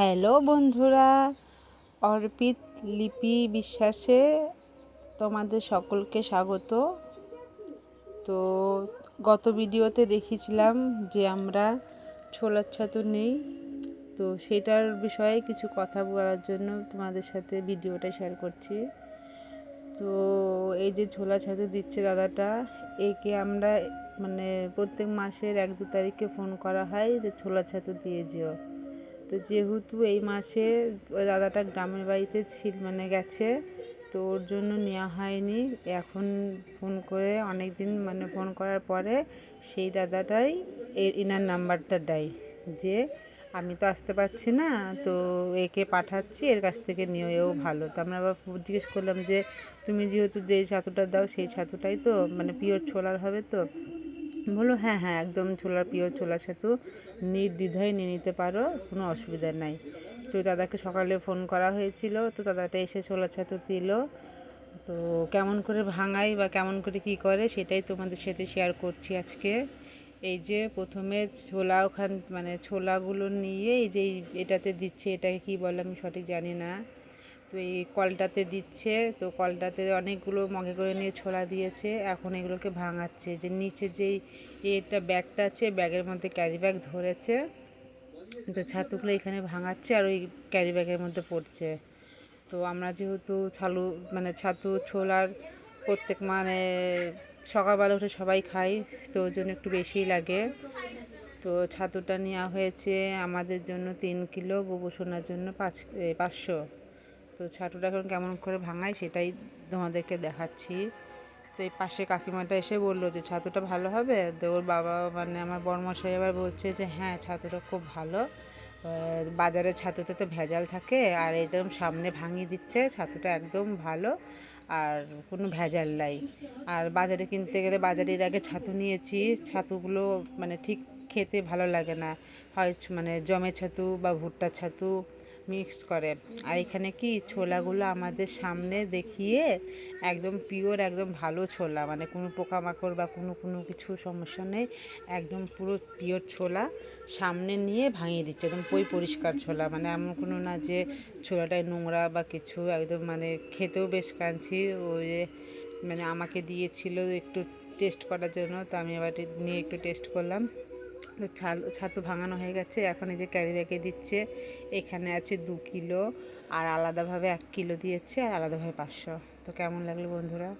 Hello বন্ধুরা, অর্পিত লিপি বিশ্বাসে তোমাদের সকলকে স্বাগত। তো গত ভিডিওতে দেখিয়েছিলাম যে আমরা ছোলার ছাতু নেই, তো সেটার বিষয়ে কিছু কথা বলার জন্য তোমাদের সাথে ভিডিওটা শেয়ার করছি। তো এই যে ছোলা ছাতু দিচ্ছে দাদাটা, একে আমরা প্রত্যেক মাসের 1-2 তারিখে ফোন করা হয় যে ছোলা ছাতু দিয়ে যেও। তো যেহেতু এই মাসে ওই দাদাটা গ্রামের বাড়িতে গেছে, তো ওর জন্য নেওয়া হয়নি। এখন ফোন করে অনেক দিন ফোন করার পরে সেই দাদাটাই এনার নাম্বারটা দেয় যে আমি তো আসতে পারছি না, তো একে পাঠাচ্ছি, এর কাছ থেকে নিও, এও ভালো। তো আমরা আবার জিজ্ঞেস করলাম যে তুমি যেহেতু যে ছাতুটা দাও সেই ছাতুটাই তো পিওর ছোলার হবে তো? বললো হ্যাঁ হ্যাঁ, একদম পিওর ছোলা ছাতু, নির্দ্বিধায় নিয়ে নিতে পারো, কোনো অসুবিধা নাই। তো দাদাকে সকালে ফোন করা হয়েছিল, তো দাদাটা এসে ছোলা ছাতু দিল। তো কেমন করে ভাঙাই বা কেমন করে কী করে সেটাই তোমাদের সাথে শেয়ার করছি আজকে। এই যে প্রথমে ছোলাগুলো নিয়ে এই যে এটাতে দিচ্ছে, এটাকে কী বলে আমি সঠিক জানি না। তো এই কলটাতে দিচ্ছে, তো কলটাতে অনেকগুলো মগে করে নিয়ে ছোলা দিয়েছে। এখন এগুলোকে ভাঙাচ্ছে, যে নিচে যেই এটা ব্যাগটা আছে, ব্যাগের মধ্যে ক্যারি ব্যাগ ধরেছে, তো ছাতুগুলো এখানে ভাঙাচ্ছে আর ওই ক্যারি ব্যাগের মধ্যে পড়ছে। তো আমরা যেহেতু ছাতু ছোলার প্রত্যেক সকালবেলা উঠে সবাই খাই, তো ওই জন্য একটু বেশিই লাগে। তো ছাতুটা নেওয়া হয়েছে আমাদের জন্য 3 কিলো, গোবুসোনার জন্য 500। তো ছাতুটা এখন কেমন করে ভাঙায় সেটাই তোমাদেরকে দেখাচ্ছি। তো এই পাশে কাকিমাটা এসে বললো যে ছাতুটা ভালো হবে। তো ওর বাবা আমার বড়মশাই আবার বলছে যে হ্যাঁ, ছাতুটা খুব ভালো, বাজারের ছাতুতে তো ভেজাল থাকে, আর একদম সামনে ভাঙিয়ে দিচ্ছে, ছাতুটা একদম ভালো আর কোনো ভেজাল নাই। আর বাজারে কিনতে গেলে বাজারের আগে ছাতু নিয়েছি, ছাতুগুলো ঠিক খেতে ভালো লাগে না, হয় জমে ছাতু বা ভুট্টা ছাতু মিক্স করে। আর এখানে কি ছোলাগুলো আমাদের সামনে দেখিয়ে একদম পিওর, একদম ভালো ছোলা, কোনো পোকামাকড় বা কোনো কিছু সমস্যা নেই, একদম পুরো পিওর ছোলা সামনে নিয়ে ভাঙিয়ে দিচ্ছে, একদম পরিষ্কার ছোলা, এমন কোনো না যে ছোলাটায় নোংরা বা কিছু, একদম খেতেও বেশ কাঞ্চি। ওই আমাকে দিয়েছিল একটু টেস্ট করার জন্য, তো আমি আবার নিয়ে একটু টেস্ট করলাম। তো ছাতু ভাঙানো হয়ে গেছে, এখন এই যে ক্যারি ব্যাগে দিচ্ছে। এখানে আছে 2 কিলো, আর আলাদাভাবে 1 কিলো দিয়েছে, আর আলাদাভাবে 500। তো কেমন লাগলো বন্ধুরা?